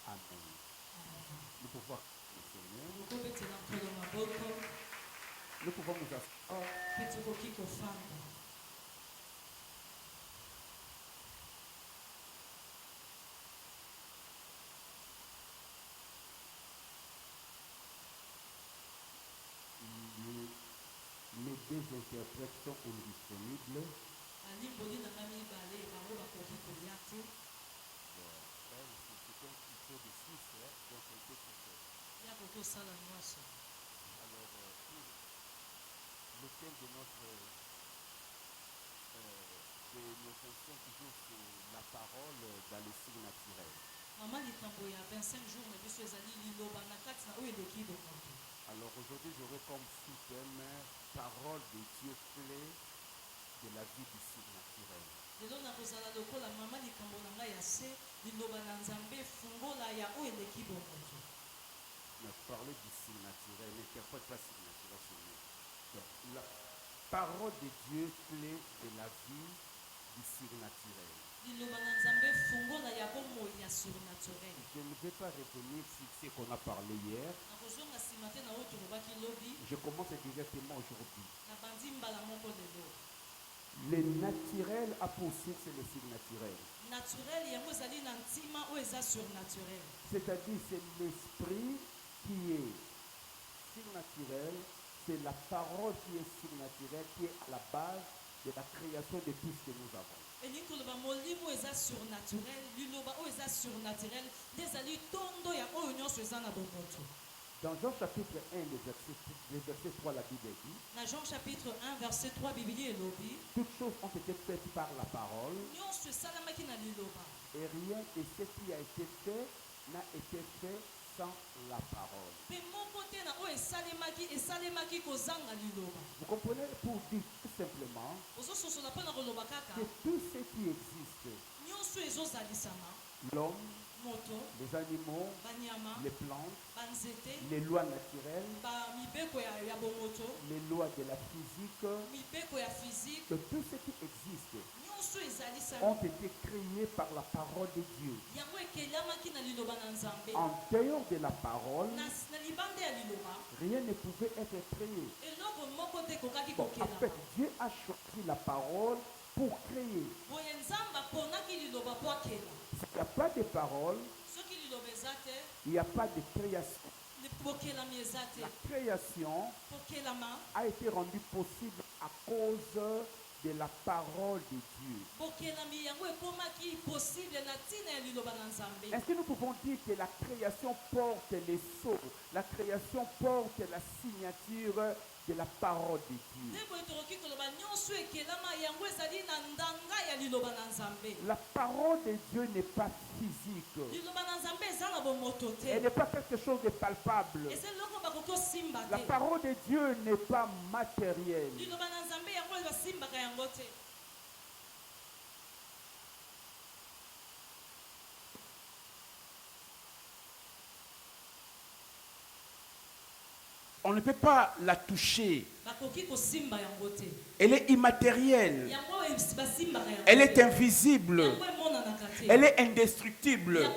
Amen. Nous pouvons le Seigneur. Nous pouvons nous asseoir. Les deux interprètes sont indisponibles. C'est un tuto de 6 heures, donc c'est un peu tout. Alors, le thème de notre fonction toujours sur la parole dans les signes naturels. Alors aujourd'hui, j'aurai comme sous-thème parole de Dieu clé de la vie du surnaturel. Mais parler du surnaturel, n'interprète pas surnaturel sur nous. Donc, la parole de Dieu clé de la vie du surnaturel. Je ne vais pas revenir sur ce qu'on a parlé hier. Je commence directement aujourd'hui. Le naturel a pour source le surnaturel. C'est-à-dire c'est l'esprit qui est surnaturel, c'est la parole qui est surnaturelle, qui est à la base de la création de tout ce que nous avons. Dans Jean chapitre 1, le verset 3, la Bible dit, dans Jean chapitre 1, verset 3, toutes choses ont été faites par la parole, et rien de ce qui a été fait n'a été fait sans la parole. Vous comprenez, pour dire tout simplement que tout ce qui existe, l'homme, les animaux, les plantes, les lois naturelles, les lois de la physique, que tout ce qui existe ont été créés par la parole de Dieu. En dehors de la parole, rien ne pouvait être créé. Bon, en fait, Dieu a choisi la parole pour créer. S'il n'y a pas de parole, il n'y a pas de création. La création a été rendue possible à cause de la parole de Dieu. Est-ce que nous pouvons dire que la création porte les sceaux, la création porte la signature de la parole de Dieu? La parole de Dieu n'est pas physique. Elle n'est pas quelque chose de palpable. La parole de Dieu n'est pas matérielle. On ne peut pas la toucher. Elle est immatérielle. Elle est invisible. Elle est indestructible.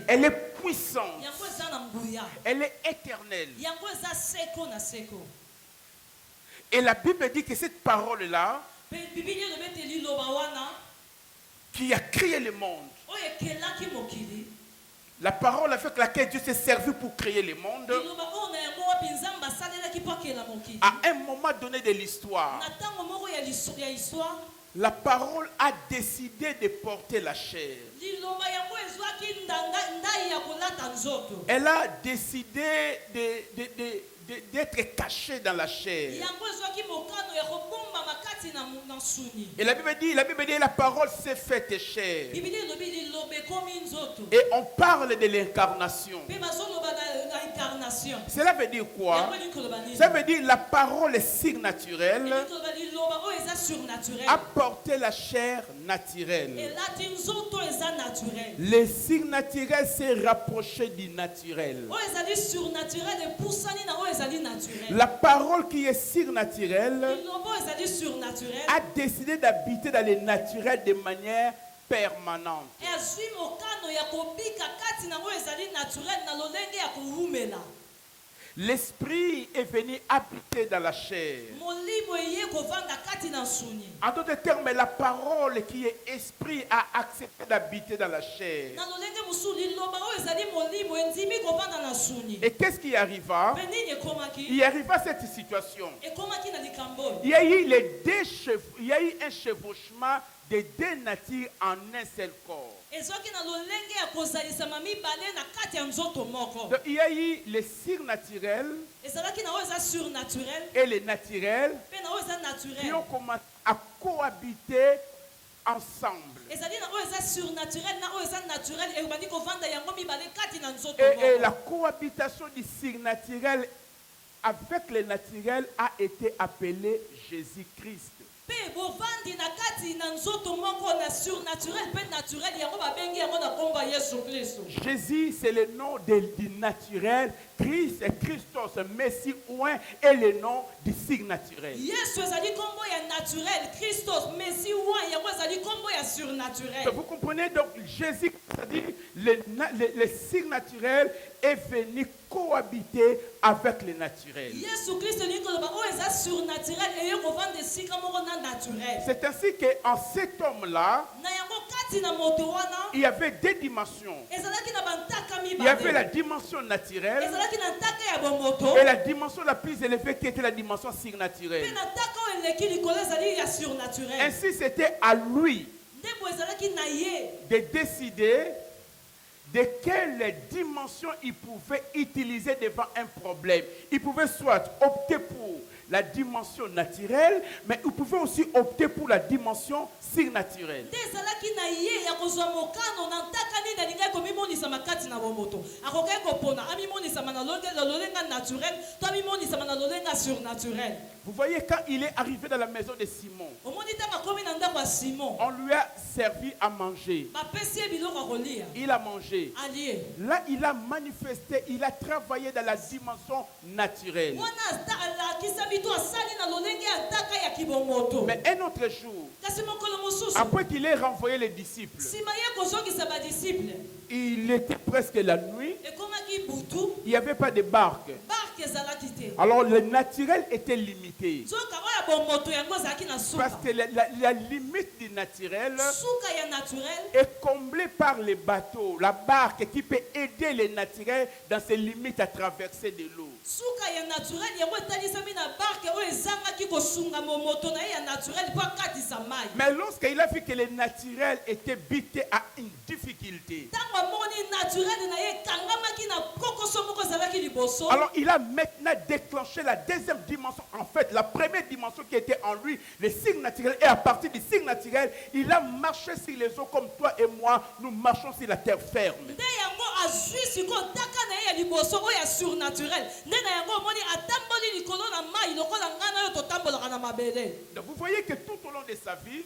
Elle est puissante. Elle est éternelle. Et la Bible dit que cette parole-là, qui a créé le monde, la parole avec laquelle Dieu s'est servi pour créer le monde, à un moment donné de l'histoire, la parole a décidé de porter la chair. Elle a décidé d'être cachée dans la chair. Et la Bible dit, la parole s'est faite chair. Et on parle de l'incarnation. Cela veut dire quoi? Ça veut dire la parole est surnaturelle, a porté la chair naturelle. Le surnaturel s'est rapproché du naturel. La parole qui est surnaturelle a décidé d'habiter dans le naturel de manière permanente. L'esprit est venu habiter dans la chair. En d'autres termes, la parole qui est esprit a accepté d'habiter dans la chair. Et qu'est-ce qui arriva? Il arriva cette situation. Il y a eu un chevauchement de deux natures en un seul corps. Donc, il y a eu les surnaturels et les naturels qui ont commencé à cohabiter ensemble. Et la cohabitation du surnaturel avec les naturels a été appelée Jésus-Christ. Jésus, c'est le nom du naturel. Christ et Christos, Messie oint, est le nom du surnaturel. Vous comprenez donc, Jésus, c'est-à-dire le surnaturel est venu cohabiter avec le naturel. C'est ainsi qu'en cet homme-là, il y avait deux dimensions. Il y avait la dimension naturelle et la dimension la plus élevée qui était la dimension surnaturelle. Ainsi, c'était à lui de décider de quelle dimension il pouvait utiliser devant un problème. Il pouvait soit opter pour la dimension naturelle, mais il pouvait aussi opter pour la dimension surnaturelle. Vous voyez, quand il est arrivé dans la maison de Simon, on lui a servi à manger. Il a mangé. Là, il a manifesté, il a travaillé dans la dimension naturelle. Mais un autre jour, après qu'il ait renvoyé les disciples, il était presque la nuit, il n'y avait pas de barque. Alors le naturel était limité. Parce que la limite du naturel est comblée par les bateaux, la barque qui peut aider les naturels dans ses limites à traverser de l'eau. Mais lorsqu'il a vu que le naturel était buté à une difficulté, alors il a maintenant déclenché la deuxième dimension. En fait, la première dimension qui était en lui, le signe naturel. Et à partir du signe naturel, il a marché sur les eaux comme toi et moi, nous marchons sur la terre ferme. Donc vous voyez que tout au long de sa vie,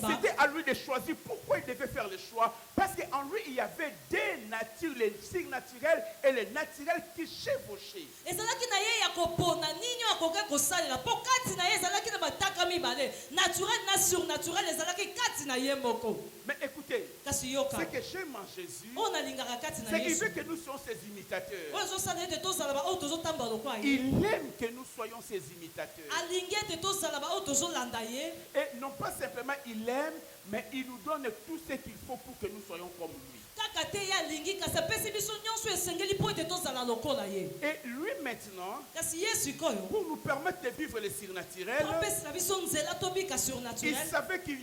c'était à lui de choisir. Pourquoi il devait faire le choix? Parce qu'en lui, il y avait deux natures, les signes naturels et les naturels qui chevauchaient. Mais écoutez, c'est que j'aime en Jésus, c'est qu'il veut que nous soyons ses imitateurs. Il aime que nous soyons ses imitateurs. Et non pas simplement il aime, mais il nous donne tout ce qu'il faut pour que nous soyons comme lui. Et lui maintenant, pour nous permettre de vivre le surnaturel, il savait qu'il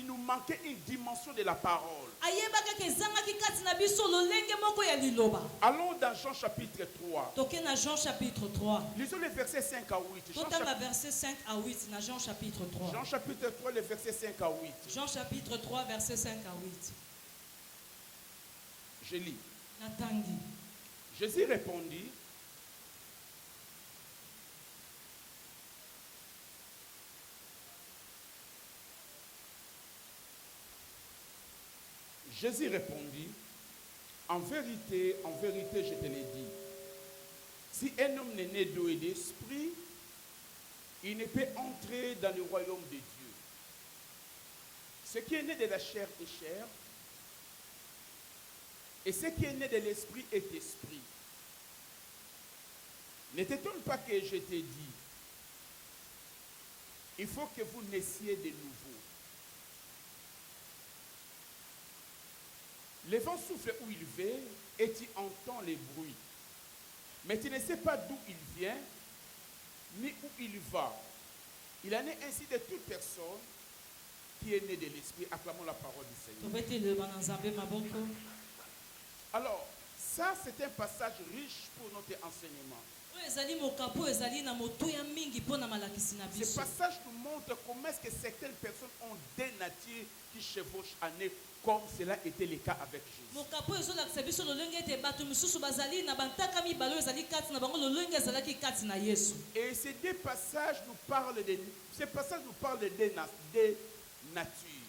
nous manquait une dimension de la parole. Allons dans Jean chapitre 3. Lisons les versets 5 à 8. Jean chapitre 3. Jean chapitre 3, les versets 5 à 8. Jean chapitre 3, verset 5 à 8. Je lis. Jésus répondit, en vérité, je te l'ai dit, si un homme n'est né d'eau et d'esprit, il ne peut entrer dans le royaume de Dieu. Ce qui est né de la chair est chair, et ce qui est né de l'esprit est esprit. Ne t'étonne pas que je t'ai dit, il faut que vous naissiez de nouveau. Le vent souffle où il va et tu entends les bruits. Mais tu ne sais pas d'où il vient, ni où il va. Il en est ainsi de toute personne qui est née de l'esprit. Acclamons la parole du Seigneur. Alors, ça c'est un passage riche pour notre enseignement. Ce passage nous montre comment est-ce que certaines personnes ont des natures qui chevauchent en eux, comme cela était le cas avec Jésus. Et ces deux passages nous parlent de, natures.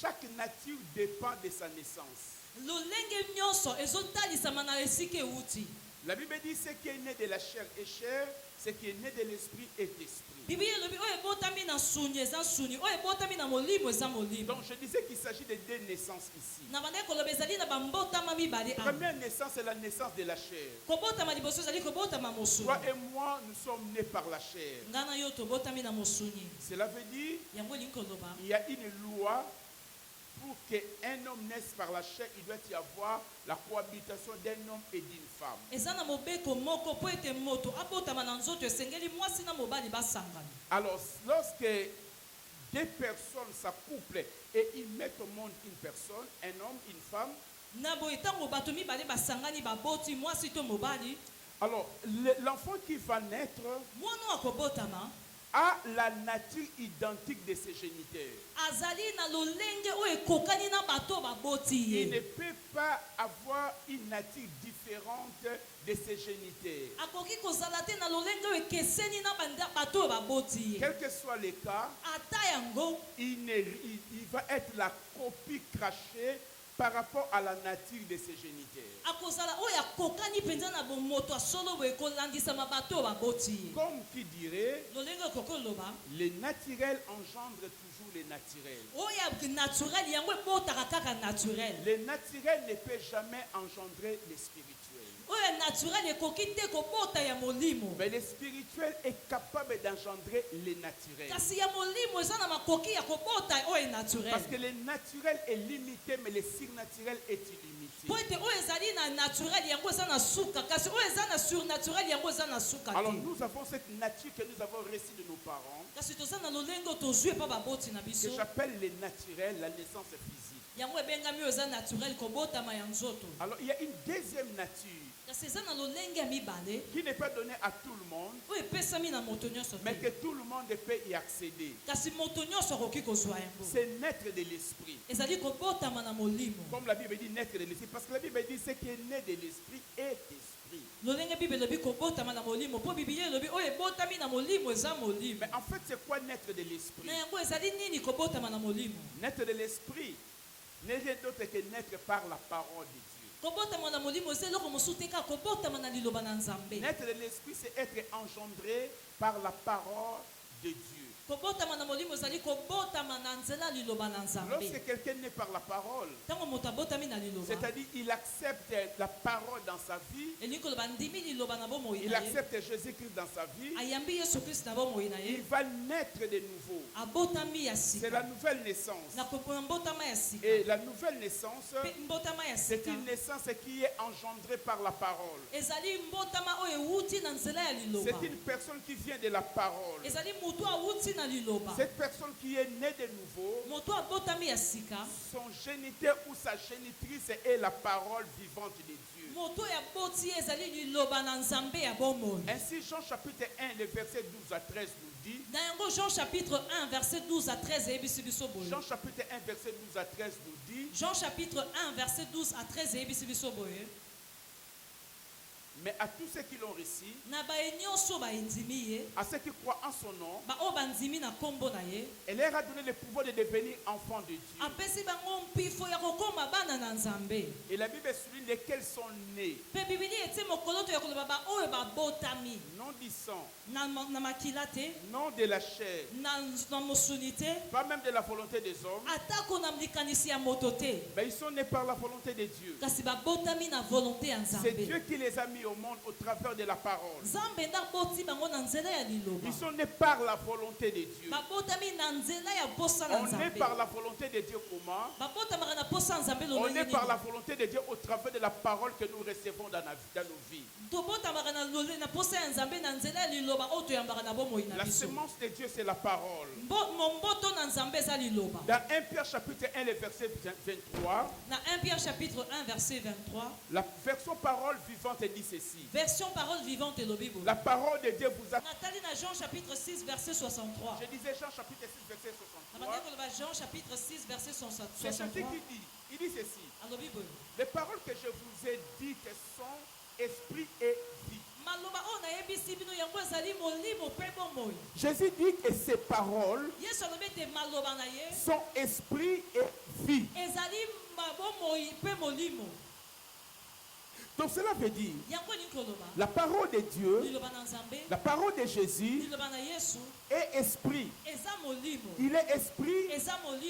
Chaque nature dépend de sa naissance. La Bible dit ce qui est né de la chair est chair, ce qui est né de l'esprit est esprit. Donc je disais qu'il s'agit de deux naissances ici. La première naissance est la naissance de la chair. Toi et moi, nous sommes nés par la chair. Cela veut dire qu'il y a une loi. Pour qu'un homme naisse par la chair, il doit y avoir la cohabitation d'un homme et d'une femme. Alors, lorsque deux personnes s'accouplent et ils mettent au monde une personne, un homme, une femme, alors l'enfant qui va naître a la nature identique de ses géniteurs. Il ne peut pas avoir une nature différente de ses géniteurs. Quel que soit le cas, il va être la copie crachée par rapport à la nature de ses géniteurs. Comme qui dirait, les naturels engendrent toujours les naturels. Les naturels ne peuvent jamais engendrer les spirituels. Mais le spirituel est capable d'engendrer les naturels. Parce que le naturel est limité, mais le surnaturel est illimité. Alors nous avons cette nature que nous avons reçue de nos parents, que j'appelle les naturels, la naissance physique. Alors il y a une deuxième nature qui n'est pas donnée à tout le monde, mais que tout le monde peut y accéder. C'est naître de l'esprit. Comme la Bible dit naître de l'esprit, parce que la Bible dit ce qui est né de l'esprit est esprit. Mais en fait, c'est quoi naître de l'esprit? Naître de l'esprit n'est rien d'autre que naître par la parole de Dieu. Naître de l'esprit, c'est être engendré par la parole de Dieu. Lorsque quelqu'un naît par la parole, c'est-à-dire il accepte la parole dans sa vie, il accepte Jésus-Christ dans sa vie, il va naître de nouveau. C'est la nouvelle naissance. Et la nouvelle naissance, c'est une naissance qui est engendrée par la parole. C'est une personne qui vient de la parole. Cette personne qui est née de nouveau, son géniteur ou sa génitrice est la parole vivante de Dieu. Ainsi, Jean chapitre 1, le verset 12 à 13 nous dit. Jean chapitre 1, verset 12 à 13. Jean chapitre 1, verset 12 à 13 nous dit. Jean chapitre 1, verset 12 à 13. Mais à tous ceux qui l'ont reçu, à ceux qui croient en son nom, elle leur a donné le pouvoir de devenir enfants de Dieu. Et la Bible souligne lesquels sont nés. Non du sang, non de la chair, pas même de la volonté des hommes, mais ils sont nés par la volonté de Dieu. C'est Dieu qui les a mis au monde au travers de la parole. Ils sont nés par la volonté de Dieu. On est par la volonté de Dieu comment? On est par la volonté de Dieu au travers de la parole que nous recevons dans nos vies. La semence de Dieu, c'est la parole. Dans 1 Pierre chapitre 1, le verset 23. Dans 1 Pierre chapitre 1, verset 23. La version parole vivante dit ceci. Version parole vivante et le Bible. La parole de Dieu vous a... Nathalie dans Jean chapitre 6, verset 63. Je disais Jean chapitre 6, verset 63. Jean chapitre 6, verset 63. C'est ce qui dit. Il dit ceci. Les paroles que je vous ai dites sont esprit et vie. Jésus dit que ces paroles sont esprit et vie. Donc cela veut dire la parole de Dieu, la parole de Jésus est esprit. Il est esprit.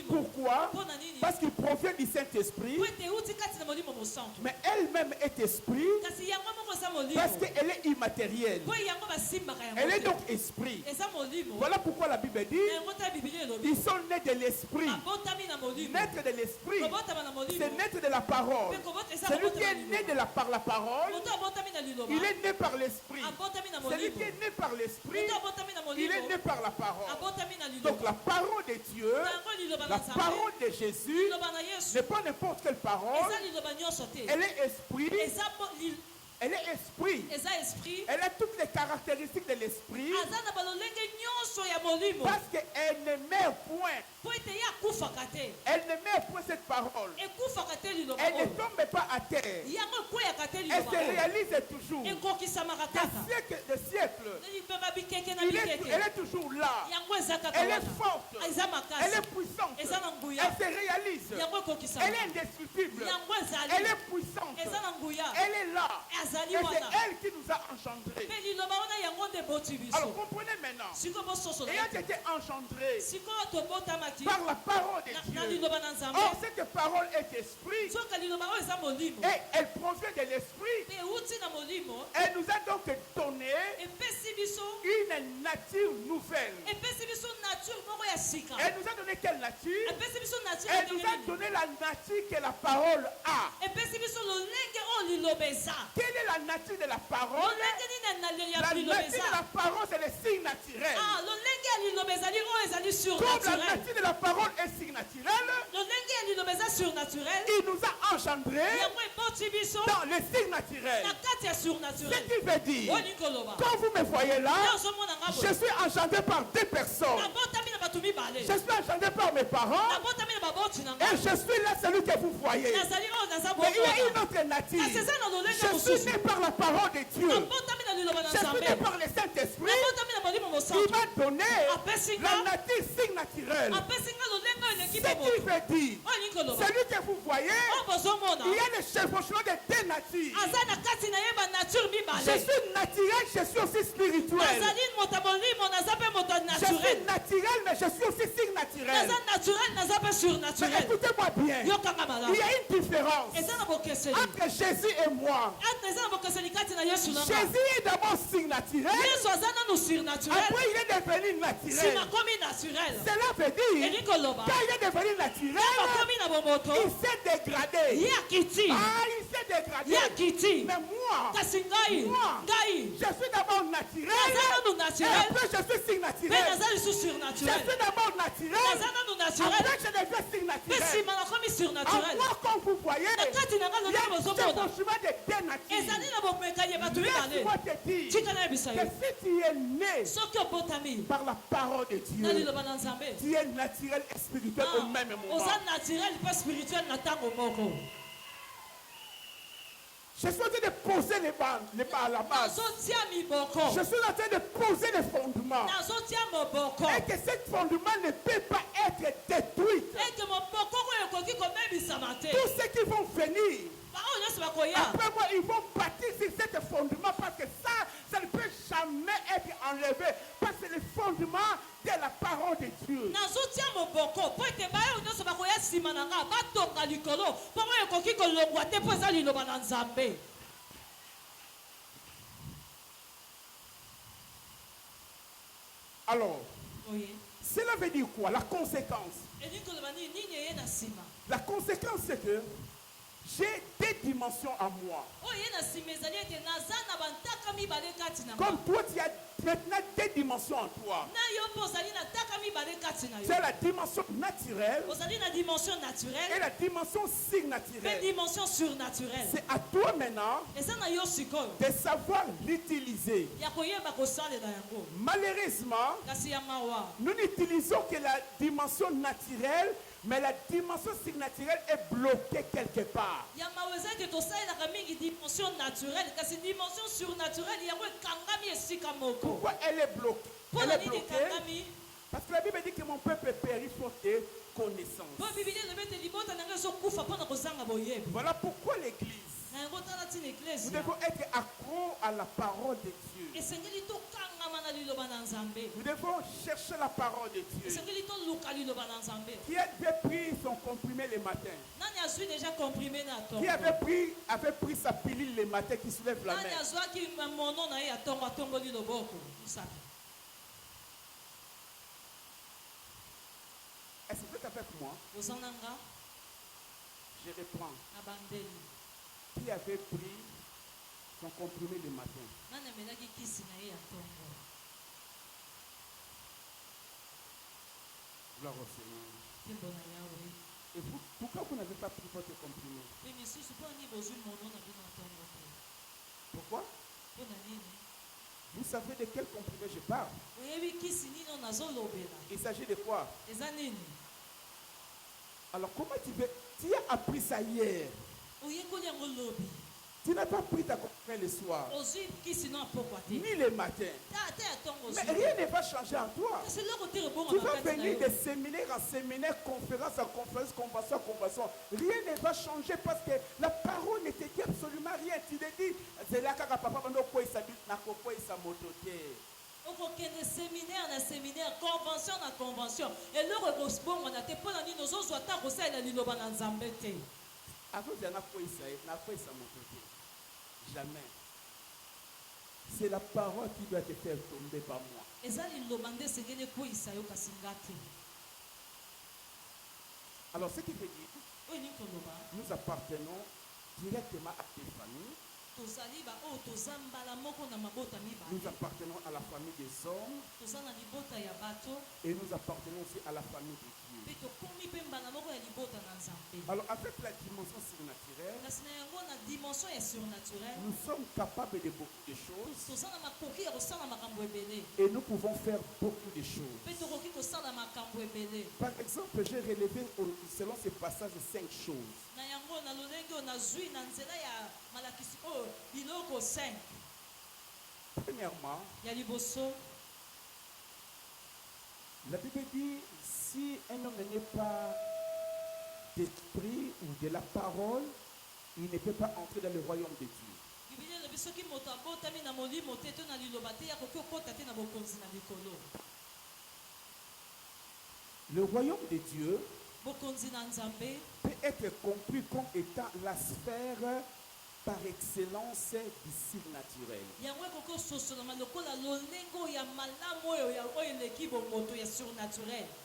Pourquoi? Parce qu'il provient du Saint-Esprit. Mais elle-même est esprit parce qu'elle est immatérielle. Elle est donc esprit. Voilà pourquoi la Bible dit ils sont nés de l'esprit. Naître de l'esprit, c'est naître de la parole. Celui qui est né par la parole, il est né par l'esprit. Celui qui est né par l'esprit, il est né par la parole. Donc la parole de Dieu, la parole de Jésus, n'est pas n'importe quelle parole. Elle est esprit. Elle est esprit. Elle a toutes les caractéristiques de l'esprit. Parce qu'elle ne meurt point. Elle ne met point cette parole. Elle ne tombe pas à terre. Elle se réalise toujours. De siècle. Elle est toujours là. Elle est forte. Elle est puissante. Elle se réalise. Elle est indestructible. Elle est puissante. Elle est là. Et c'est elle qui nous a engendrés. Alors comprenez maintenant. Ayant été engendrés par la parole de Dieu. Or cette parole est esprit. Et elle provient de l'esprit. Elle nous a donc donné une nature nouvelle. Elle nous a donné quelle nature? Elle nous a donné la nature que la parole a. Quelle est la nature de la parole? La nature de la parole, c'est le signe naturel. Comme la nature de la parole est signe naturel, il nous a engendrés dans le signe naturel. Ce qui veut dire, quand vous me voyez là, je suis engendré par deux personnes. Je suis engendré par mes parents. Et je suis là, celui que vous voyez. Mais il y a une autre nature. Je suis né par la parole de Dieu. Je suis né par le Saint-Esprit. Il m'a donné la nature signe naturelle. Ce qui veut dire, celui que vous voyez, il y a le chevauchement de deux natures. Je suis naturel, je suis aussi spirituel. Je suis naturel, mais je suis aussi signe naturel. Mais écoutez-moi bien, il y a une différence entre Jésus et moi. Jésus est d'abord signe naturel. Après il est devenu naturel. Cela veut dire, quand il est devenu naturel, il s'est dégradé. Il s'est dégradé. Mais moi, je suis d'abord naturel. Et après je suis signe naturel. Je suis d'abord naturel. Après je deviens signe naturel. En moi, comme vous voyez, il y a un chevauchement de deux natures. Laisse-moi te dire que si tu es né par la parole de Dieu, tu es naturel et spirituel au même moment. Je suis en train de poser les bandes, à la base. Je suis en train de poser les fondements. Et que ce fondement ne peut pas être détruit. Tous ceux qui vont venir après moi, ils vont bâtir sur ce fondement parce que ça ne peut jamais être enlevé. Parce que c'est le fondement de la parole de Dieu. Alors, cela veut dire quoi? La conséquence. La conséquence, c'est que j'ai des dimensions à moi. Comme toi, tu as maintenant des dimensions en toi. C'est la dimension naturelle et la dimension surnaturelle. C'est à toi maintenant de savoir l'utiliser. Malheureusement, nous n'utilisons que la dimension naturelle, mais la dimension surnaturelle est bloquée quelque part. Pourquoi elle est bloquée? Elle est bloquée parce que la Bible dit que mon peuple périt faute de connaissance. Voilà pourquoi l'Église, nous devons être accro à la parole de Dieu. Nous devons chercher la parole de Dieu. Qui avait pris son comprimé le matin? Qui avait pris sa pilule le matin, qui soulève la main? Est-ce que tu as fait pour moi? Je reprends. Qui avait pris son comprimé le matin? Gloire au Seigneur. Et vous, pourquoi vous n'avez pas pris votre comprimé? Pourquoi? Vous savez de quel comprimé je parle? Il s'agit de quoi? Alors comment tu as appris ça hier? Tu n'as pas pris ta comprimé le soir, ni le matin. Mais rien ne va changer en toi. Tu vas venir de séminaire en séminaire, conférence en conférence, convention en convention. Rien ne va changer parce que la parole ne te dit absolument rien. Tu te dis, c'est là que papa va quoi il s'habille, n'a quoi il s'amotote. Séminaire, convention na convention. Et le rebosbon on a été pour la nuit nos autres soit à Rosa et la Liloba dans Zambete. Avant de n'a quoi il s'amotote. Jamais. C'est la parole qui doit te faire tomber par moi. Alors ce qui veut dire, nous appartenons directement à tes familles. Nous appartenons à la famille des hommes et nous appartenons aussi à la famille de Dieu. Alors avec la dimension surnaturelle, nous sommes capables de beaucoup de choses et nous pouvons faire beaucoup de choses. Par exemple, j'ai relevé selon ces passages 5 choses. Premièrement, la Bible dit, si un homme n'est pas d'esprit ou de la parole, il ne peut pas entrer dans le royaume de Dieu. Le royaume de Dieu peut être compris comme étant la sphère par excellence du surnaturel.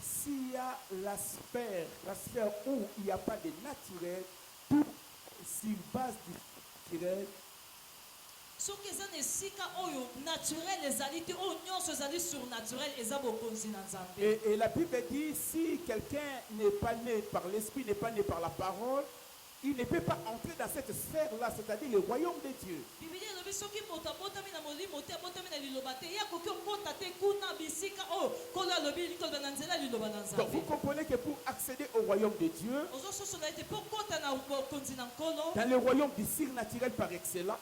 S'il y a la sphère où il n'y a pas de naturel, tout sur base du naturel. Et la Bible dit, si quelqu'un n'est pas né par l'esprit, n'est pas né par la parole, il ne peut pas entrer dans cette sphère-là, c'est-à-dire le royaume de Dieu. Donc vous comprenez que pour accéder au royaume de Dieu, dans le royaume du surnaturel par excellence,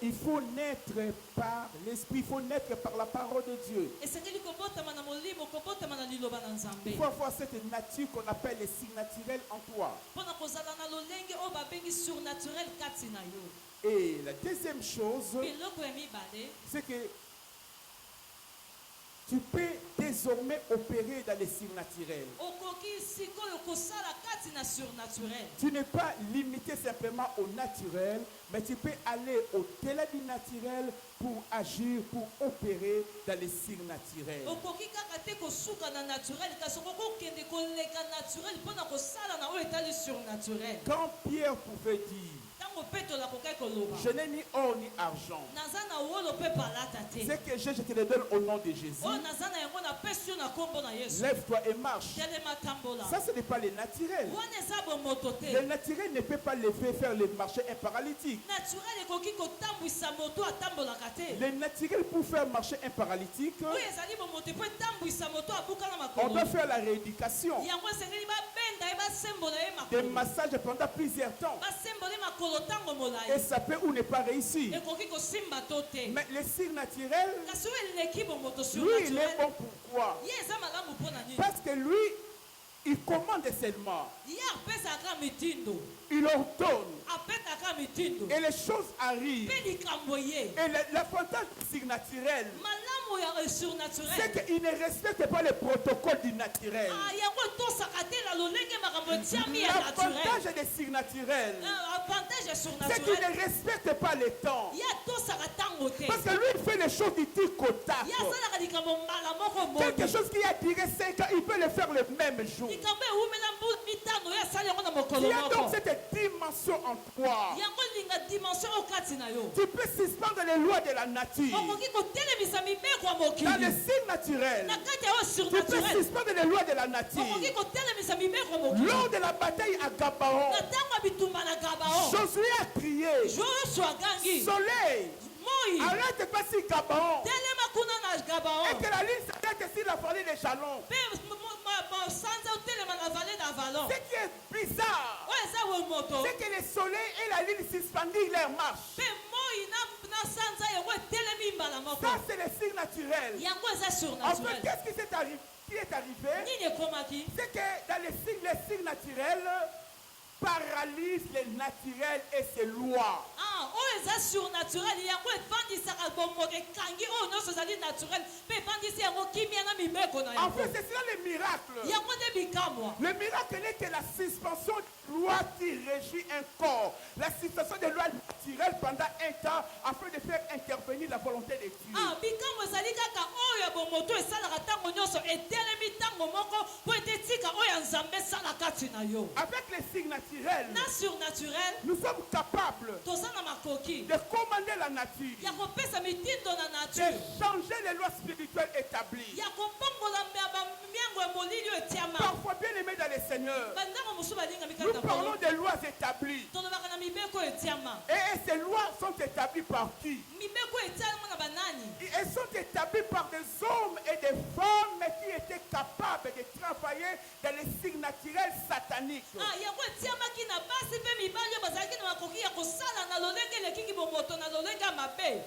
il faut naître par l'esprit, il faut naître par la parole de Dieu. Il faut avoir cette nature qu'on appelle le surnaturel en toi. Et la deuxième chose, c'est que tu peux désormais opérer dans le surnaturel. Tu n'es pas limité simplement au naturel, mais tu peux aller au-delà du naturel pour agir, pour opérer dans le surnaturel. Quand Pierre pouvait dire, je n'ai ni or ni argent, ce que j'ai, je te le donne au nom de Jésus. Lève-toi et marche. Ça, ce n'est pas le naturel. Le naturel ne peut pas lever, faire le marcher un paralytique. Le naturel pour faire marcher un paralytique, on doit faire la rééducation, des massages pendant plusieurs temps. Et ça peut ou ne pas réussir. Mais le surnaturel, lui, il est bon. Pourquoi? Parce que lui, il commande seulement. Il ordonne. Et les choses arrivent. Et l'avantage surnaturel, c'est qu'il ne respecte pas le protocole du naturel. L'avantage des surnaturels, c'est qu'il ne respecte pas le temps. Parce que lui, il fait les choses du tic au tac. Quelque chose qui a duré 5 ans, il peut le faire le même jour. Il y a donc cette dimension en toi. Tu peux suspendre les lois de la nature. Dans le surnaturel, tu peux suspendre les lois de la nature. Lors de la bataille à Gabaon, Josué a crié, soleil, arrête-toi sur Gabaon. Et que la ligne s'arrête sur la vallée des jalons. Ce qui est bizarre, c'est que le soleil et la ligne suspendent leur marche. Ça, c'est le surnaturel. En fait, qu'est-ce qui est arrivé? C'est que dans le surnaturel paralyse les naturels et ses lois. En fait, c'est cela le miracle. Le miracle n'est que la suspension de loi qui régit un corps. La suspension de loi naturelle pendant un temps afin de faire intervenir la volonté de Dieu. Avec les signes naturels, nous sommes capables de commander la nature, de changer les lois spirituelles établies. Parfois, bien aimés dans le Seigneur, nous parlons des lois établies. Et ces lois sont établies par qui? Elles sont établies par des hommes et des femmes qui étaient capables de travailler dans les signes naturels sataniques.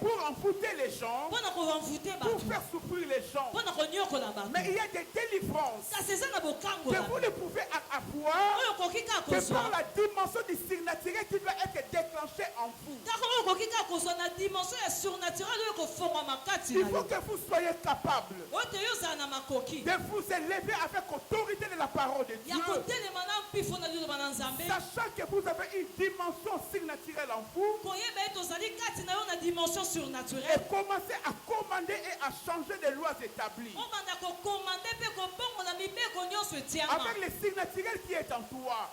Pour envoûter les gens, pour faire souffrir les gens. Mais il y a des délivrances que vous ne pouvez avoir que par la dimension du surnaturel qui doit être déclenchée en vous. Il faut que vous soyez capable de vous élever avec autorité de la parole de Dieu, sachant que vous avez une dimension surnaturelle en vous, et commencez à commander et à changer des lois établies. avec le surnaturel qui est en toi,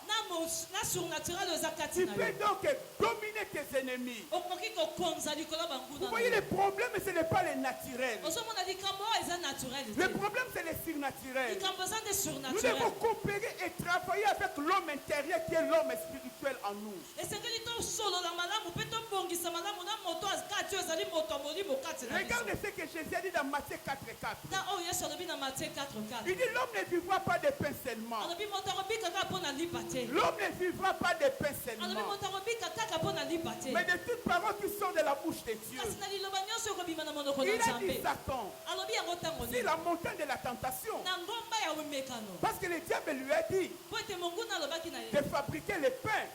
tu peux donc dominer tes ennemis. Vous voyez, le problème, ce n'est pas le naturel. Le problème, c'est le surnaturel. Nous devons coopérer et travailler avec l'homme intérieur qui est l'homme spirituel en nous. Regarde ce que Jésus a dit dans Matthieu 4:4. Il dit l'homme ne vivra pas de pain seulement. L'homme ne vivra pas de pain seulement, mais de toute parole qui sort de la bouche de Dieu. Il a dit Satan, c'est la montagne de la tentation. Parce que le diable lui a dit de fabriquer le pain.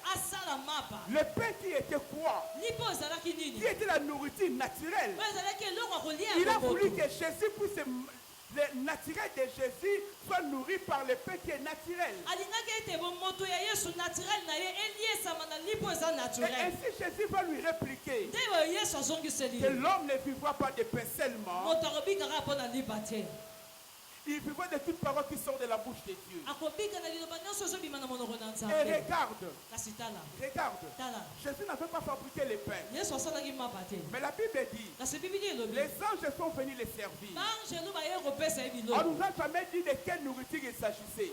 Le pain qui était quoi? Qui était la nourriture naturelle. Il a voulu que Jésus puisse, le naturel de Jésus soit nourri par le pain qui est naturel. Et ainsi Jésus va lui répliquer que l'homme ne vivra pas de pain seulement. Il vivra de toute parole qui sort de la bouche de Dieu. Et regarde, Jésus n'avait pas fabriqué les pains. Mais la Bible dit, les anges sont venus les servir. On nous a jamais dit de quelle nourriture il s'agissait.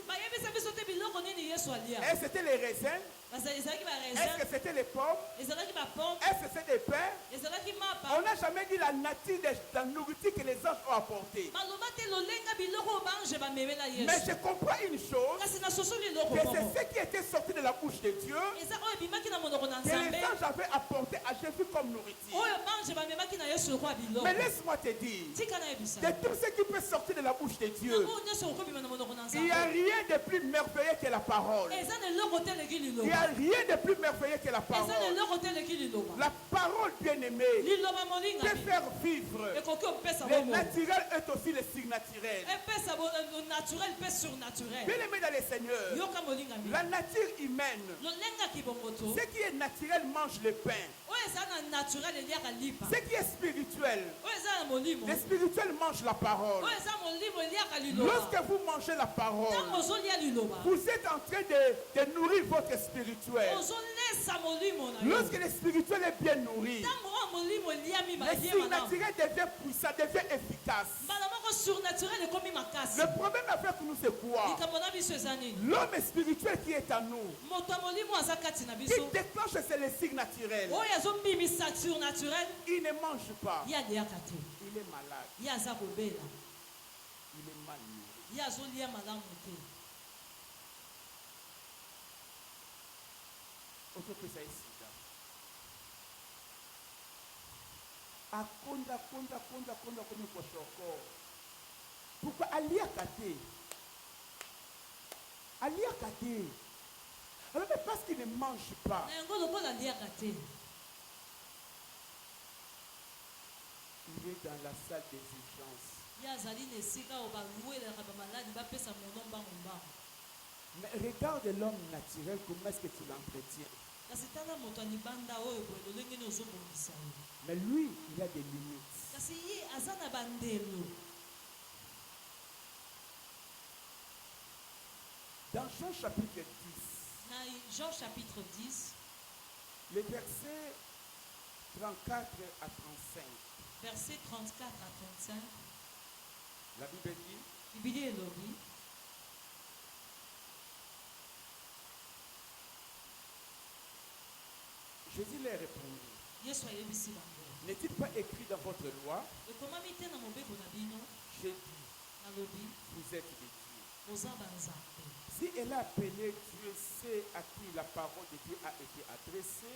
Est-ce que c'était les raisins? Est-ce que c'était les pommes? Est-ce que c'était des pains? On n'a jamais dit la nature de la nourriture que les anges ont apportée. Mais je comprends une chose, que c'est ce qui était sorti de la bouche de Dieu que les anges avaient apporté à Jésus comme nourriture. Mais laisse-moi te dire, de tout ce qui peut sortir de la bouche de Dieu, il n'y a rien de plus merveilleux que la parole. Il n'y a rien de plus merveilleux que la parole. La parole, bien-aimée, peut faire vivre. Le naturel est aussi le surnaturel. Bien-aimé dans le Seigneur, la nature humaine, ce qui est naturel mange le pain. Ce qui est spirituel, le spirituel mange la parole. Lorsque vous mangez la parole, vous êtes en train de nourrir votre spirituel. Lorsque le spirituel est bien nourri, le surnaturel devient puissant, devient efficace. Le problème avec nous, c'est quoi? L'homme spirituel qui est en nous, qui déclenche, c'est le surnaturel. Il ne mange pas. Il est malade. Il est mal nourri. Pourquoi Alia Kate? Alors, mais parce qu'il ne mange pas. Il est dans la salle des urgences. Mais regarde l'homme naturel, comment est-ce que tu l'entretiens? Mais lui, il a des limites. Dans Jean chapitre 10, les versets 34 à 35. Versets 34 à 35. La Bible dit, Jésus leur répondit, n'est-il pas écrit dans votre loi? J'ai dit, vous êtes des dieux. Si elle a appelé Dieu, c'est à qui la parole de Dieu a été adressée.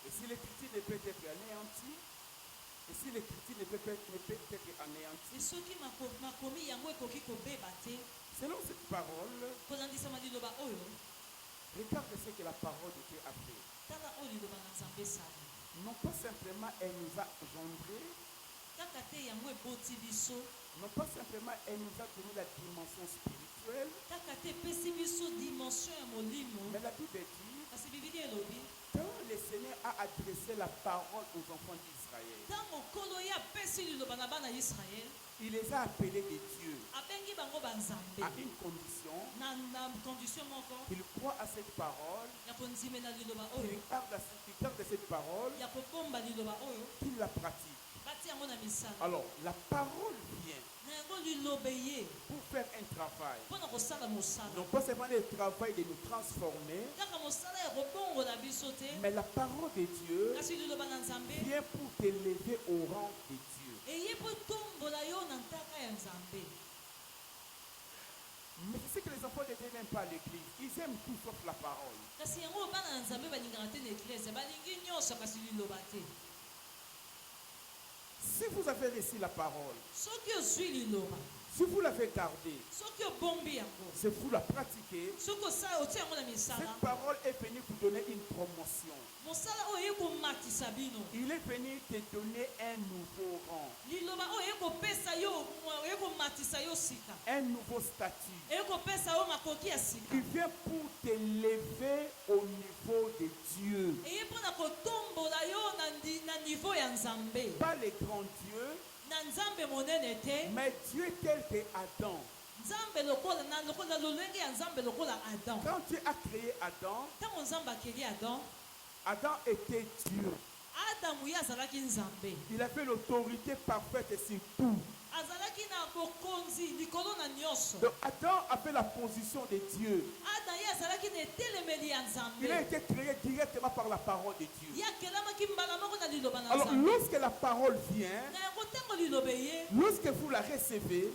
Et si l'écriture ne peut être anéantie, selon cette parole, regarde ce que la parole de Dieu a fait. Non pas simplement elle nous a engendrés, non pas simplement elle nous a donné la dimension spirituelle, mais la Bible dit, quand le Seigneur a adressé la parole aux enfants d'Israël, d'Israël. Il les a appelés des dieux à une condition qu'ils croient à cette parole, qu'ils gardent cette parole, qu'ils la pratiquent. Alors, la parole vient pour faire un travail. Non pas seulement le travail de nous transformer, mais la parole de Dieu vient pour t'élever au rang de Dieu. Mais c'est que les enfants de Dieu n'aiment pas l'église. Ils aiment tout sauf la parole. Si vous avez reçu la parole, si vous l'avez gardée, si vous la pratiquez, cette parole est venue vous donner une promotion. Il est venu te donner un nouveau rang, un nouveau statut. Il vient pour t'élever au niveau de Dieu. Pas les grands dieux, mais Dieu tel que Adam. Quand Dieu a créé Adam, Adam était Dieu. Il avait l'autorité parfaite sur tout. Donc Adam avait la position de Dieu. Il a été créé directement par la parole de Dieu. Alors lorsque la parole vient, lorsque vous la recevez,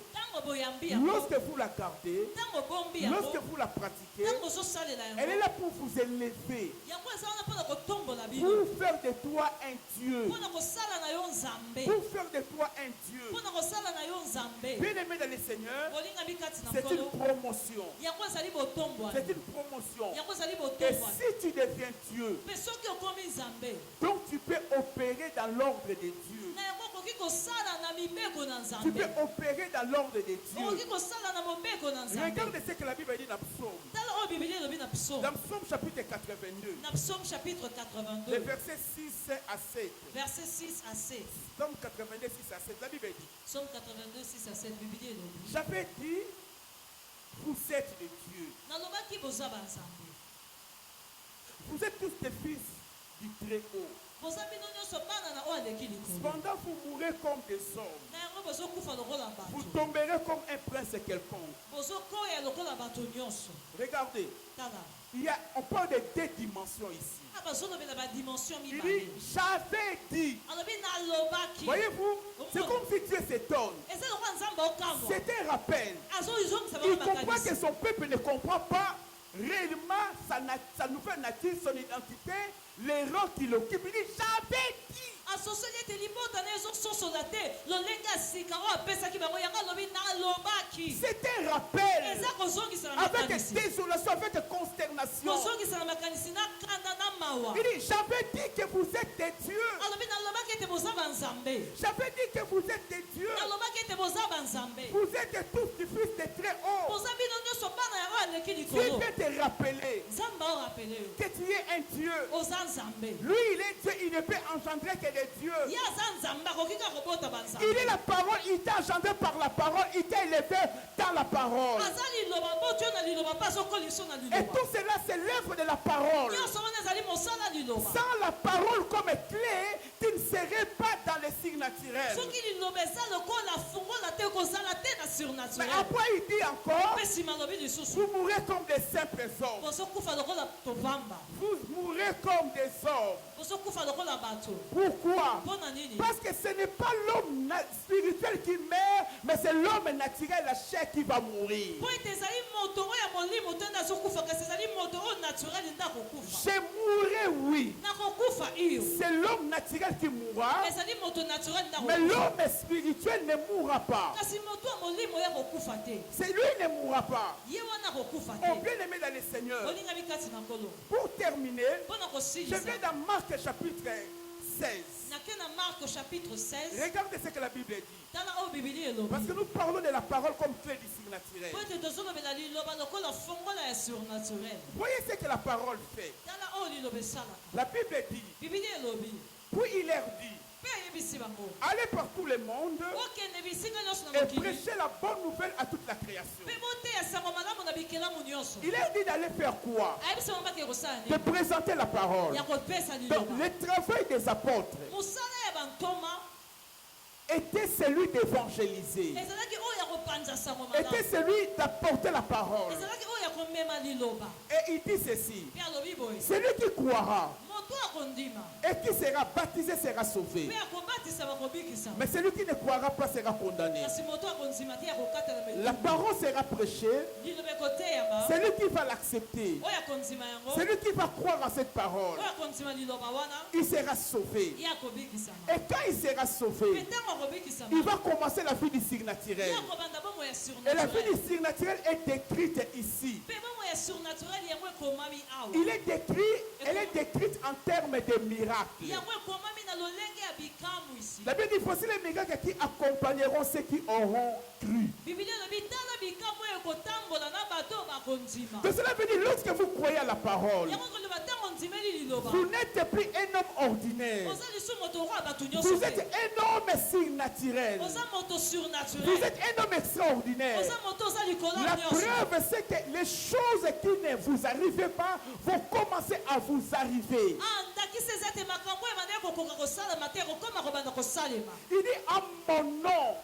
lorsque vous la gardez, lorsque vous la pratiquez, elle est là pour vous élever, pour faire de toi un Dieu, pour faire de toi un Dieu. Bien aimé dans le Seigneur, c'est une promotion. C'est une promotion. Et si tu deviens Dieu, donc tu peux opérer dans l'ordre de Dieu. Tu peux opérer dans l'ordre de Dieu. Regarde ce que la Bible dit dans Psaume. Dans Psaume chapitre 82. Le verset 6 à 7. Verset 6 à 7. Psaume 82, 6 à 7. La Bible dit. Psaume 82, 6 à 7. J'avais dit, vous êtes des dieux. Vous êtes tous des fils du Très-Haut. Cependant, vous mourrez comme des hommes. Vous tomberez comme un prince quelconque. Regardez, on parle de deux dimensions ici. Il dit, j'avais dit. Voyez-vous, c'est comme si Dieu s'étonne. C'est un rappel. Il comprend que son peuple ne comprend pas réellement sa nouvelle nature, son identité, les rangs qu'il occupe. Il dit, j'avais dit. C'est un rappel. Avec désolation, avec consternation. Il dit, j'avais dit que vous êtes des dieux. J'avais dit que vous êtes des dieux. Vous êtes tous du Fils de Très-Haut. Dieu peut te rappeler que tu es un Dieu. Lui, il est Dieu, il ne peut engendrer que des dieux. Il est la parole, il t'a engendré par la parole, il t'a élevé dans la parole. Et tout cela, c'est l'œuvre de la parole. Sans la parole comme clé, tu ne serais pas dans les signes naturels. Mais après, il dit encore, vous mourrez comme des simples hommes. Vous mourrez comme des hommes. Pourquoi? Parce que ce n'est pas l'homme spirituel qui meurt, mais c'est l'homme naturel, la chair qui va mourir. Je mourrai, oui. C'est l'homme naturel qui mourra, mais l'homme spirituel ne mourra pas. C'est lui qui ne mourra pas. Oh, bien aimé dans le Seigneur. Pour terminer, je vais dans Marc chapitre 16. Regardez ce que la Bible dit. Parce que nous parlons de la parole comme clé du surnaturel. Voyez ce que la parole fait. La Bible dit. Puis il leur dit, Allez par tout le monde et prêchez la bonne nouvelle à toute la création. Il est dit d'aller faire quoi? De présenter la parole. Donc, le travail des apôtres était celui d'évangéliser, était celui d'apporter la parole. Et il dit ceci: celui qui croira et qui sera baptisé sera sauvé, mais celui qui ne croira pas sera condamné. La parole sera prêchée, celui qui va l'accepter, celui qui va croire à cette parole, il sera sauvé. Et quand il sera sauvé, il va commencer la vie du surnaturel. Et la vie du surnaturel est décrite ici. Elle est décrite en termes de miracles. La Bible dit: voici les miracles qui accompagneront ceux qui auront cru. De cela veut dire, lorsque vous croyez à la parole, vous n'êtes plus un homme ordinaire. Vous êtes un homme surnaturel. Vous êtes un homme extraordinaire. La preuve, c'est que les choses qui ne vous arrivent pas vont commencer à vous arriver. Il dit: en mon nom,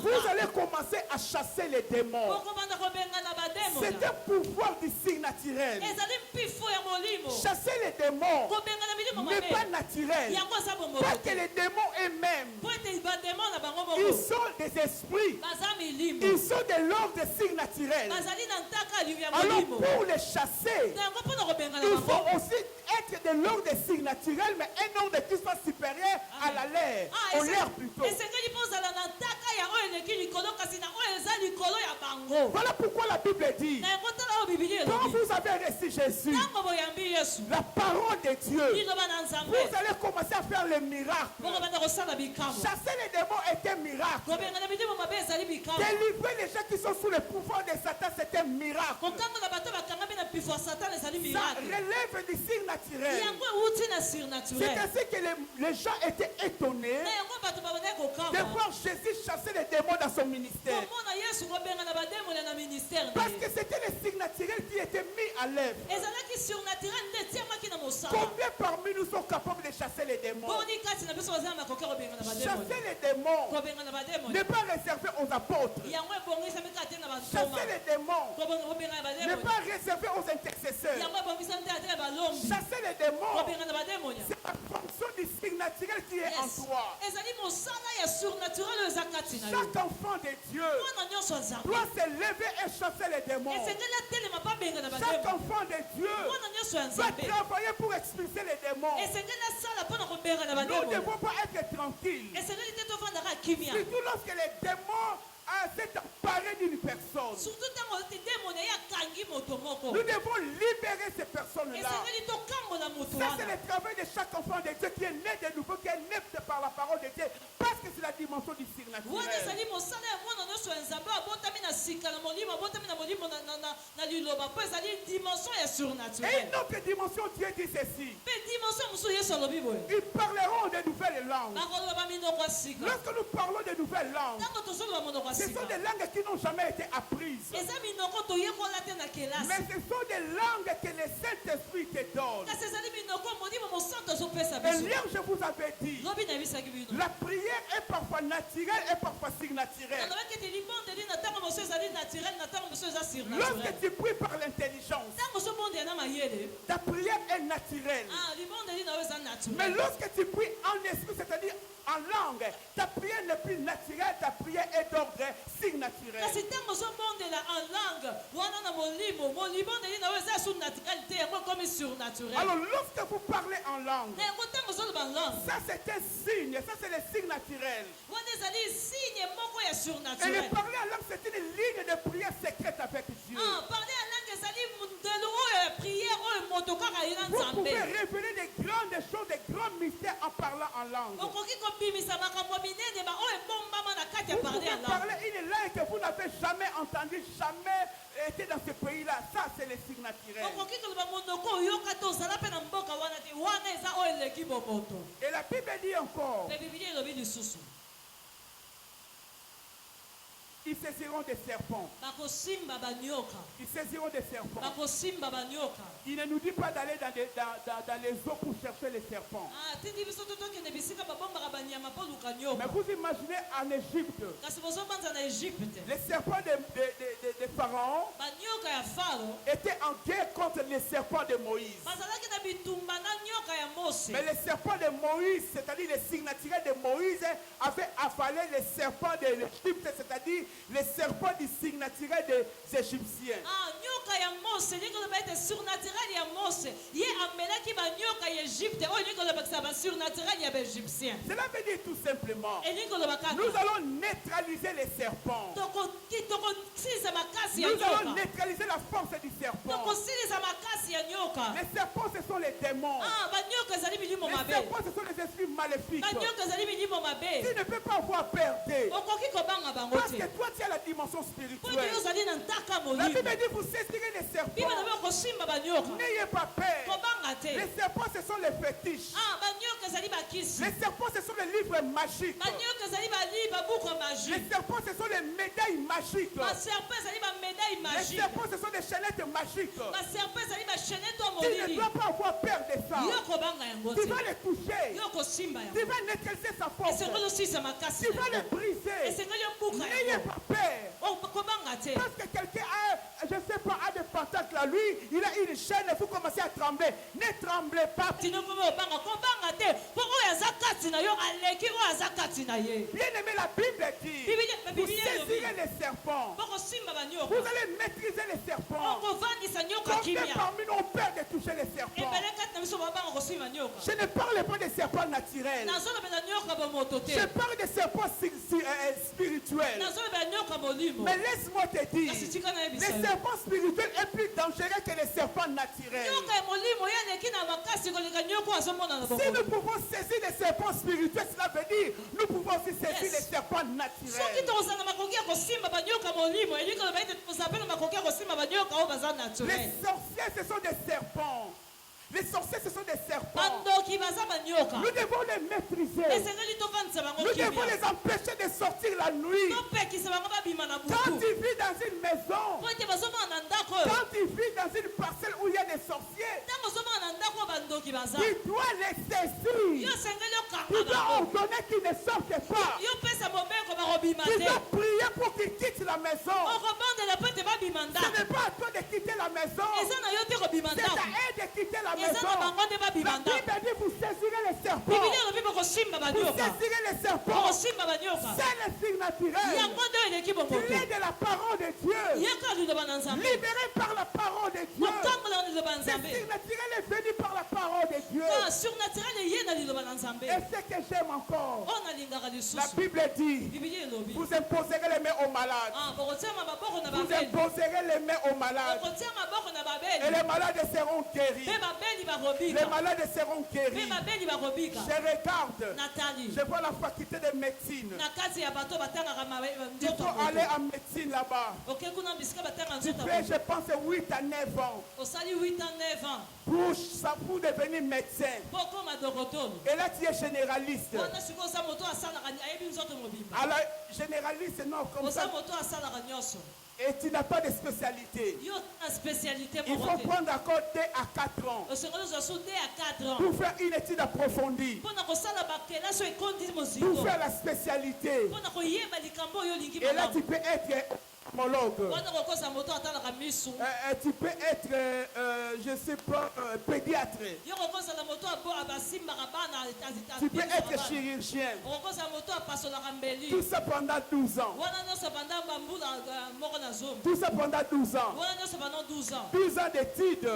vous allez commencer à chasser les démons. C'est un pouvoir du surnaturel. Chasser les démons n'est pas naturel. Pas que les démons eux-mêmes, ils sont des esprits. Ils sont de l'ordre surnaturel. Alors pour les chasser, il faut aussi être de l'ordre surnaturel, mais un ordre qui soit supérieur à la l'air, au l'air plutôt. Voilà pourquoi la Bible dit: quand vous avez reçu Jésus, la parole de Dieu, vous allez commencer à faire les miracles. Chasser les démons est un miracle. Délivrer les gens qui sont sous le pouvoir de Satan, c'est un miracle. Ça relève du surnaturel. C'est ainsi que les gens étaient étonnés de voir Jésus chasser les démons dans son ministère. Parce que c'était le surnaturel qui était mis à l'œuvre. Combien parmi nous sont capables de chasser les démons? Chasser les démons n'est pas réservé aux apôtres. Chasser les démons n'est pas réservé aux intercesseurs. Chasser les démons, c'est la fonction du surnaturel qui est en toi. Chaque enfant de Dieu doit se lever et chasser les démons. Chaque enfant de Dieu doit travailler pour expulser les démons. Nous ne devons pas être tranquilles. Surtout lorsque les démons s'est emparé d'une personne. Nous devons libérer ces personnes-là. Ça, c'est le travail de chaque enfant de Dieu qui est né de nouveau, qui est né par la parole de Dieu. Parce que c'est la dimension du surnaturel. Et une autre dimension, Dieu dit ceci: ils parleront de nouvelles langues. Lorsque nous parlons de nouvelles langues, ce sont des langues qui n'ont jamais été apprises. Mais ce sont des langues que le Saint-Esprit te donne. Et hier, je vous avais dit, la prière est parfois naturelle et parfois surnaturelle. Lorsque tu pries par l'intelligence, ta prière est naturelle. Mais lorsque tu pries en esprit, c'est-à-dire en langue, ta prière n'est plus naturelle, ta prière est d'ordre surnaturel. Alors lorsque vous parlez en langue, ça c'est un signe, ça c'est le signe naturel. Et le parler en langue, c'est une ligne de prière secrète avec Dieu. Vous pouvez révéler des grandes choses, des grands mystères en parlant en langue. Vous parler en langue. Parler une langue que vous n'avez jamais entendue, jamais été dans ce pays-là. Ça, c'est les signes naturels. Et la Bible dit encore, ils saisiront des serpents. Ils saisiront des serpents. Il ne nous dit pas d'aller dans les eaux pour chercher les serpents. Mais vous imaginez en Égypte, les serpents de Pharaon étaient en guerre contre les serpents de Moïse. Mais les serpents de Moïse, c'est-à-dire les signes naturels de Moïse, avaient avalé les serpents de l'Égypte, c'est-à-dire les serpents du signe naturel des Égyptiens. Cela veut dire tout simplement, nous allons neutraliser les serpents. Nous allons neutraliser la force du serpent. Les serpents, ce sont les démons. Les serpents, ce sont les esprits maléfiques. Tu ne peux pas avoir peur d'eux. Parce que toi, tu as la dimension spirituelle. La Bible dit, vous saisirez les serpents. N'ayez pas peur. Les serpents, ce sont les fétiches. Les serpents, ce sont les livres magiques. Les serpents, ce sont les médailles magiques. Les serpents, ce sont des chaînettes magiques. Tu ne dois pas avoir peur de ça. Tu vas les toucher. Tu vas neutraliser sa force. Tu vas les briser. N'ayez pas peur. Parce que quelqu'un a, je ne sais pas, a des pentacles à lui, il a une chaîne et vous commencez à trembler. Ne tremblez pas. Bien aimé, la Bible dit, vous saisirez les serpents. Vous allez maîtriser les serpents. Combien parmi nous ont peur de toucher les serpents? Je ne parle pas des serpents naturels. Je parle des serpents spirituels. Mais laisse-moi te dire, les serpents spirituels sont plus dangereux que les serpents naturels. Si nous pouvons saisir les serpents spirituels, cela veut dire nous pouvons aussi saisir les serpents naturels. Les sorciers, ce sont des serpents. Les sorciers, ce sont des serpents. Nous devons les maîtriser. Nous devons les empêcher de sortir la nuit. Quand tu vis dans une maison, quand tu vis dans une parcelle où il y a des sorciers, tu dois les saisir. Tu dois ordonner qu'ils ne sortent pas. Tu dois prier pour qu'ils quittent la maison. Ce n'est pas à toi de quitter la maison. C'est à eux de quitter la maison. La Bible dit vous saisirez les serpents. Vous saisirez les serpents. C'est le signe naturel. Tu es de la parole de Dieu. Libéré par la parole de Dieu. Le signe naturel est venu par la parole de Dieu. Et ce que j'aime encore, la Bible dit, vous imposerez les mains aux malades. Vous imposerez les mains aux malades. Et les malades seront guéris. Les malades seront guéris. Je regarde. Je vois la faculté de médecine. Il faut aller en médecine là-bas. Tu fais, je pense, 8 à 9 ans. Pour devenir médecin. Et là, tu es généraliste. Alors, généraliste, non, comme ça. Et tu n'as pas de spécialité. Il faut prendre encore 2 à 4 ans pour faire une étude approfondie, pour faire la spécialité. Et là, tu peux être homologue. Tu peux être, je ne sais pas, pédiatre. Tu peux être chirurgien. Tout ça pendant 12 ans. Tout ça pendant 12 ans. 12 ans d'études.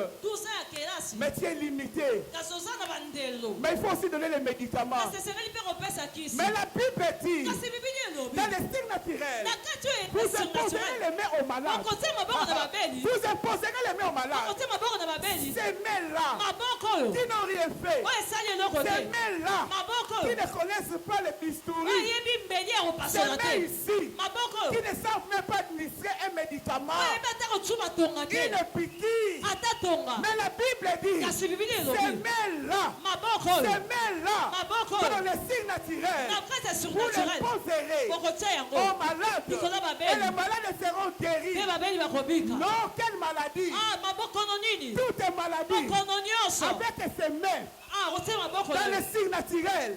Mais tu es limité. Mais il faut aussi donner les médicaments. Mais la Bible dit, dans les signes naturels, vous imposez imposerez les mains aux malades. Vous imposerez les mains aux malades. Ces mains-là qui n'ont rien fait. Ces mains-là qui ne connaissent pas les bistouris. Ces mains ici qui ne savent même pas administrer un médicament. Une piqûre. Mais la Bible dit, ces mains-là, dans les signes naturels, vous les poserez aux malades. Et les malades seront guéris. Non, quelle maladie? Toutes les maladies avec ces mains. Dans les signes naturels,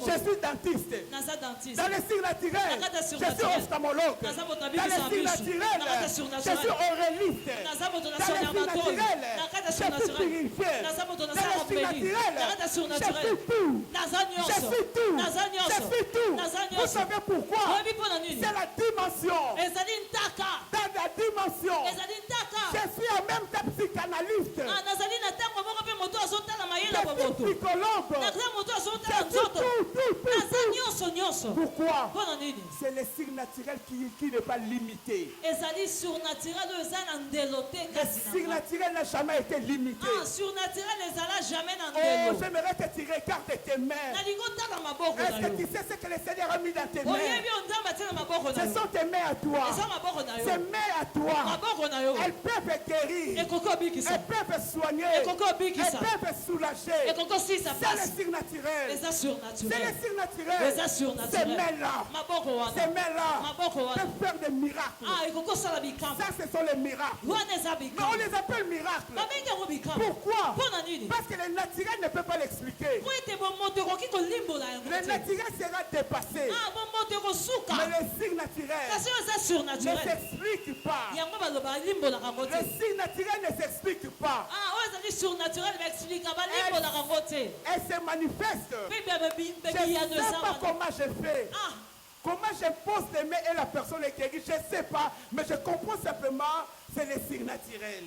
je suis dentiste. Dans les signes naturels, je suis ophtalmologue. Dans les signes naturels, je suis oréliste. Dans les signes naturels, je suis purifié. Dans les signes naturels, je suis tout. Je suis tout. Je suis tout. Vous savez pourquoi? C'est la dimension. Dans la dimension, je suis en même temps psychanalyste. Pourquoi? C'est le signe naturel qui n'est pas limité. Le signe naturel n'a jamais été limité. Oh, j'aimerais que tu regardes tes mains. Est-ce que tu sais ce que le Seigneur a mis dans tes mains? Ce sont tes mains à toi. Ces mains à toi, elles peuvent guérir. Elles peuvent soigner. Elles peuvent soulager. C'est le signe naturel. C'est le signe naturel. Ces mains-là peuvent faire des miracles. Ça, ce sont les miracles. Mais on les appelle miracles. Pourquoi? Parce que le naturel ne peut pas l'expliquer. Le naturel sera dépassé. Mais le signe naturel ne s'explique pas. Le signe naturel ne s'explique pas. Elle se manifeste. Je ne sais pas comment je fais. Comment je pose les mains et la personne est guérie, je ne sais pas, mais je comprends simplement, c'est le signe naturel.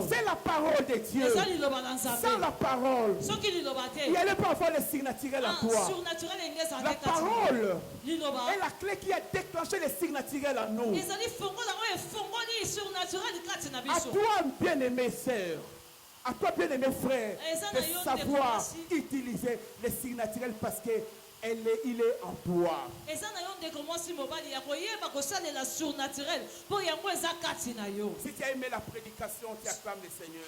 C'est la parole de Dieu. Sans la parole, il n'y a pas avoir le signe naturel à toi. La parole est la clé qui a déclenché le signe naturel à nous. À toi, bien-aimé sœur, à toi, bien-aimé frère, de savoir utiliser le signe naturel parce que il est en toi. Si tu as aimé la prédication, tu acclames le Seigneur.